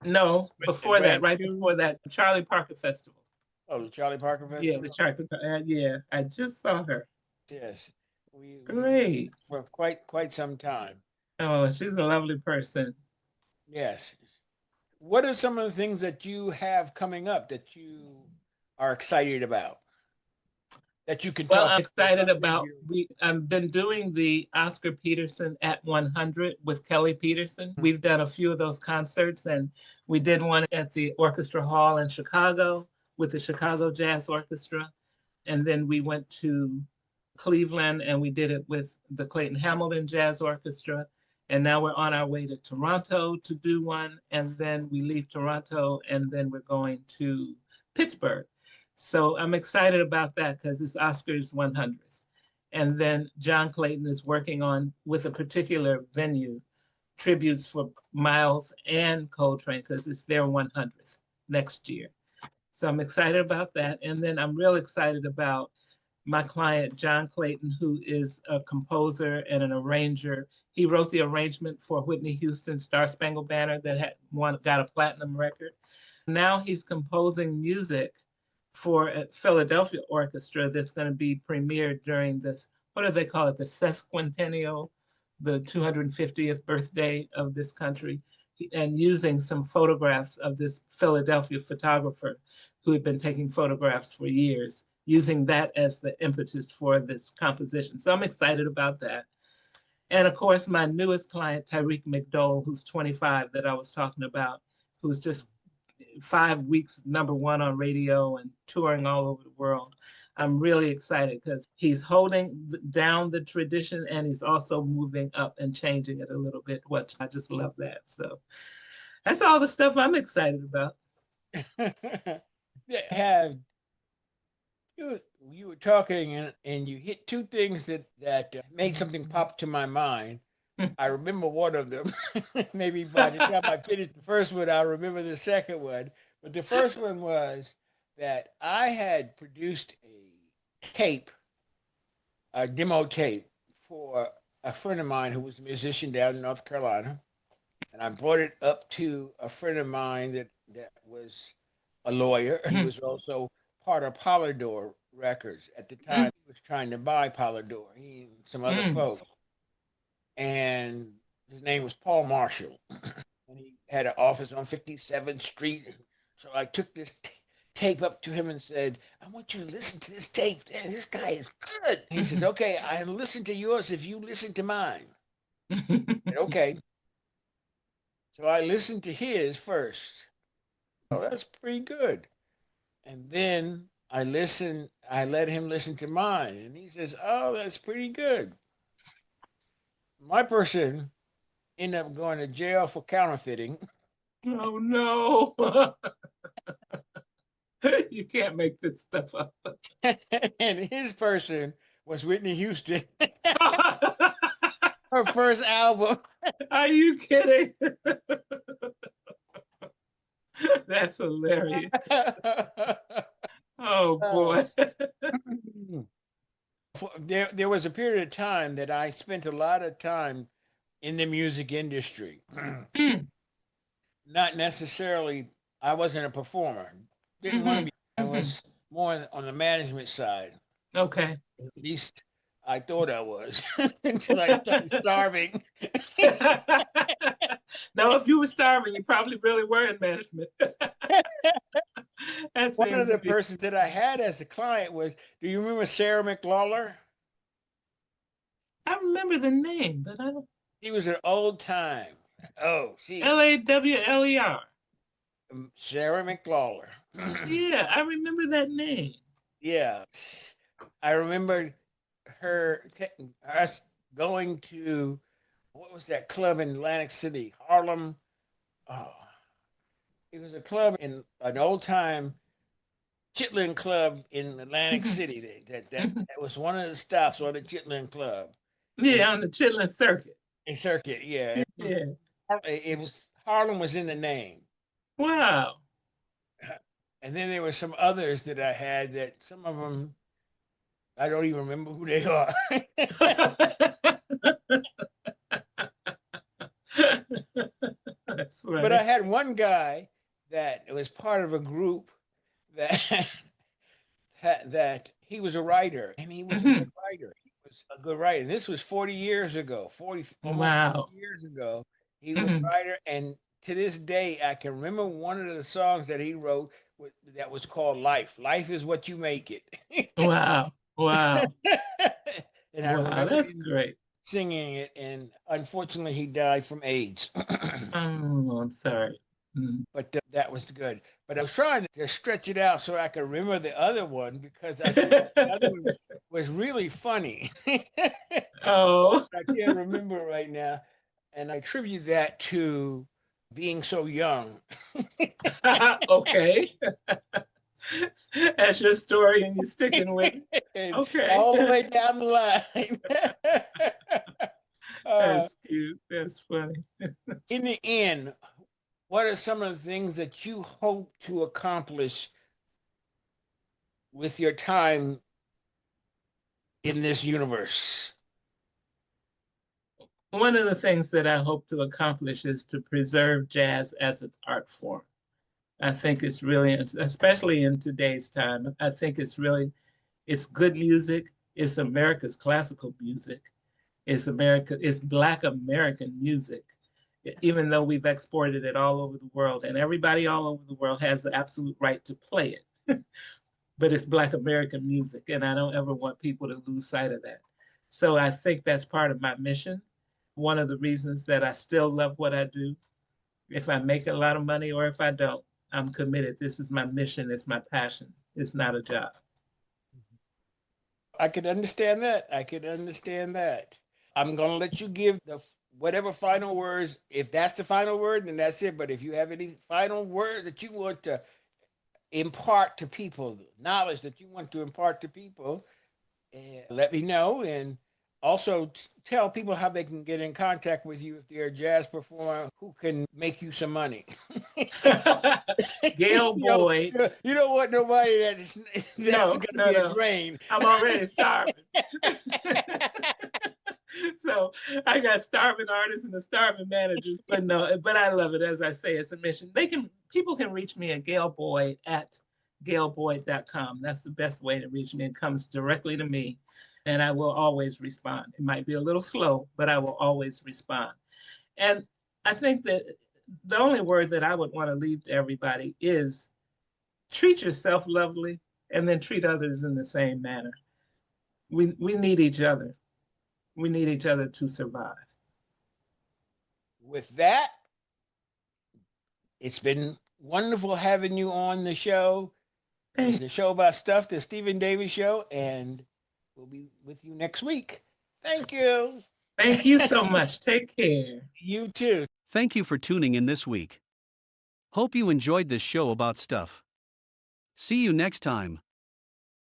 No, before that, right Grants before that, Charlie Parker Festival. Oh, the Charlie Parker Yeah, Festival? the Charlie, yeah, I just saw her. Yes. We Great. for quite some time. Oh, she's a lovely person. Yes. What are some of the things that you have coming up that you are excited about? That you can Well, talk I'm excited something about I've been doing the Oscar Peterson at 100 with Kelly Peterson. We've done a few of those concerts, and we did one at the Orchestra Hall in Chicago with the Chicago Jazz Orchestra. And then we went to Cleveland and we did it with the Clayton Hamilton Jazz Orchestra. And now we're on our way to Toronto to do one. And then we leave Toronto and then we're going to Pittsburgh. So I'm excited about that because it's Oscar's 100th. And then John Clayton is working on, with a particular venue, tributes for Miles and Coltrane because it's their 100th next year. So I'm excited about that. And then I'm real excited about my client, John Clayton, who is a composer and an arranger. He wrote the arrangement for Whitney Houston's Star Spangled Banner that got a platinum record. Now he's composing music for a Philadelphia orchestra that's going to be premiered during this, what do they call it, the sesquicentennial, the 250th birthday of this country, and using some photographs of this Philadelphia photographer who had been taking photographs for years, using that as the impetus for this composition. So I'm excited about that. And of course, my newest client, Tyreek McDowell, who's 25, that I was talking about, who's just 5 weeks #1 on radio and touring all over the world. I'm really excited because he's holding down the tradition and he's also moving up and changing it a little bit, which I just love that. So that's all the stuff I'm excited about. Have you were talking and you hit 2 things that made something pop to my mind. I remember one of them. Maybe by the time I finish the first one, I'll remember the second one. But the first one was that I had produced a demo tape for a friend of mine who was a musician down in North Carolina. And I brought it up to a friend of mine that was a lawyer. He was also part of Polydor Records. At the time, he was trying to buy Polydor, he and some other folks. And His name was Paul Marshall, and he had an office on 57th Street. So I took this tape up to him and said, "I want you to listen to this tape. Man, this guy is good." He says, "Okay, I listen to yours if you listen to mine." I said, "Okay." So I listened to his first. Oh, that's pretty good. And then I let him listen to mine, and he says, "Oh, that's pretty good." My person ended up going to jail for counterfeiting. Oh no. You can't make this stuff up. And his person was Whitney Houston, her first album. Are you kidding? That's hilarious. Oh boy. There was a period of time that I spent a lot of time in the music industry. Mm, Not necessarily, I wasn't a performer. Didn't want to mhm, be. I mhm. was more on the management side. Okay. At least I thought I was until I started starving. No, if you were starving, you probably really were in management. That One of seems the to be. persons that I had as a client was, do you remember Sarah McLawler? I remember the name, but I don't. She was an old time. Oh, she, Lawler. Sarah McLawler. Yeah, I remember that name. Yeah. I remember us going to, what was that club in Atlantic City? Harlem. Oh, it was a club in an old time Chitlin Club in Atlantic Mhm, City. mhm. That was one of the stops on the Chitlin Club. And Yeah, on the Chitlin Circuit. a circuit, yeah. Yeah. It was Harlem was in the name. Wow. And then there were some others that I had that some of them I don't even remember who they are. That's But I funny. had one guy that was part of a group that that he was a writer and he was a good Mhm. writer. He was a good writer. And this was 40 years ago, 40 almost 50 Wow. years ago. He was a Mhm. writer and to this day I can remember one of the songs that he wrote that was called Life. Life is what you make it. Wow. Wow. And I Wow. remember That's him great. singing it and unfortunately he died from AIDS. Oh, I'm sorry. Mm. But that was good. But I was trying to stretch it out so I could remember the other one because I thought the other one was really funny. I Oh, can't remember it right now. And I attribute that to being so young. okay. That's your story and you're sticking with it. And Okay. all the way down the line. uh, That's cute. That's funny. in the end, what are some of the things that you hope to accomplish with your time in this universe? One of the things that I hope to accomplish is to preserve jazz as an art form. I think it's really, especially in today's time, I think it's good music. It's America's classical music. It's Black American music, even though we've exported it all over the world and everybody all over the world has the absolute right to play it. But it's Black American music, and I don't ever want people to lose sight of that. So I think that's part of my mission. One of the reasons that I still love what I do, if I make a lot of money or if I don't, I'm committed. This is my mission, it's my passion, it's not a job. I could understand that. I could understand that. I'm gonna let you give the whatever final words. If that's the final word, then that's it. But if you have any final words that you want to impart to people, knowledge that you want to impart to people, let me know. And also tell people how they can get in contact with you if they're a jazz performer who can make you some money. Gail Boyd. You don't want nobody that's No, going to no, be a no. drain. I'm already starving. So I got starving artists and the starving managers, but no, but I love it. As I say, it's a mission. People can reach me at Gail Boyd at gailboyd.com. That's the best way to reach me. It comes directly to me and I will always respond. It might be a little slow, but I will always respond. And I think that the only word that I would want to leave to everybody is treat yourself lovely and then treat others in the same manner. We need each other. We need each other to survive. With that, it's been wonderful having you on the show. Thank, The show about stuff, the Stephen Davis Show, and we'll be with you next week. Thank you. thank you so much. Take care. You too. Thank you for tuning in this week. Hope you enjoyed this show about stuff. See you next time.